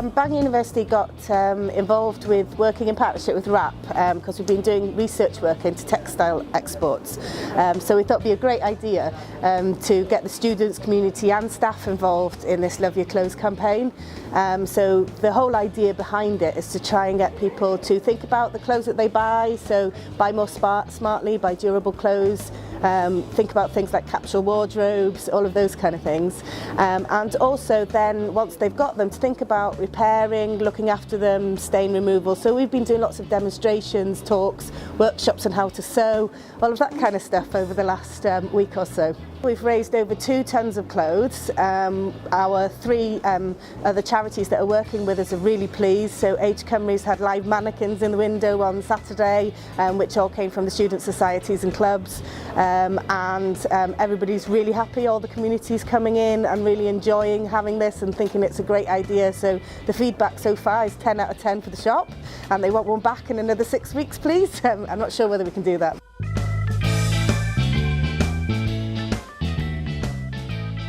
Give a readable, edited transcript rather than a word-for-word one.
Bangor University got involved with working in partnership with WRAP because we've been doing research work into textile exports. So we thought it would be a great idea to get the students, community and staff involved in this Love Your Clothes campaign. So the whole idea behind it is to try and get people to think about the clothes that they buy, so buy more smartly, buy durable clothes, think about things like capsule wardrobes, all of those kind of things. And also then, once they've got them, to think about repairing, looking after them, stain removal. So we've been doing lots of demonstrations, talks, workshops on how to sew, all of that kind of stuff over the last week or so. We've raised over 2 tons of clothes. Our 3 other charities that are working with us are really pleased. So Age Cymru's had live mannequins in the window on Saturday, which all came from the student societies and clubs. Everybody's really happy, all the community's coming in and really enjoying having this and thinking it's a great idea. So the feedback so far is 10 out of 10 for the shop, and they want one back in another 6 weeks, please. I'm not sure whether we can do that.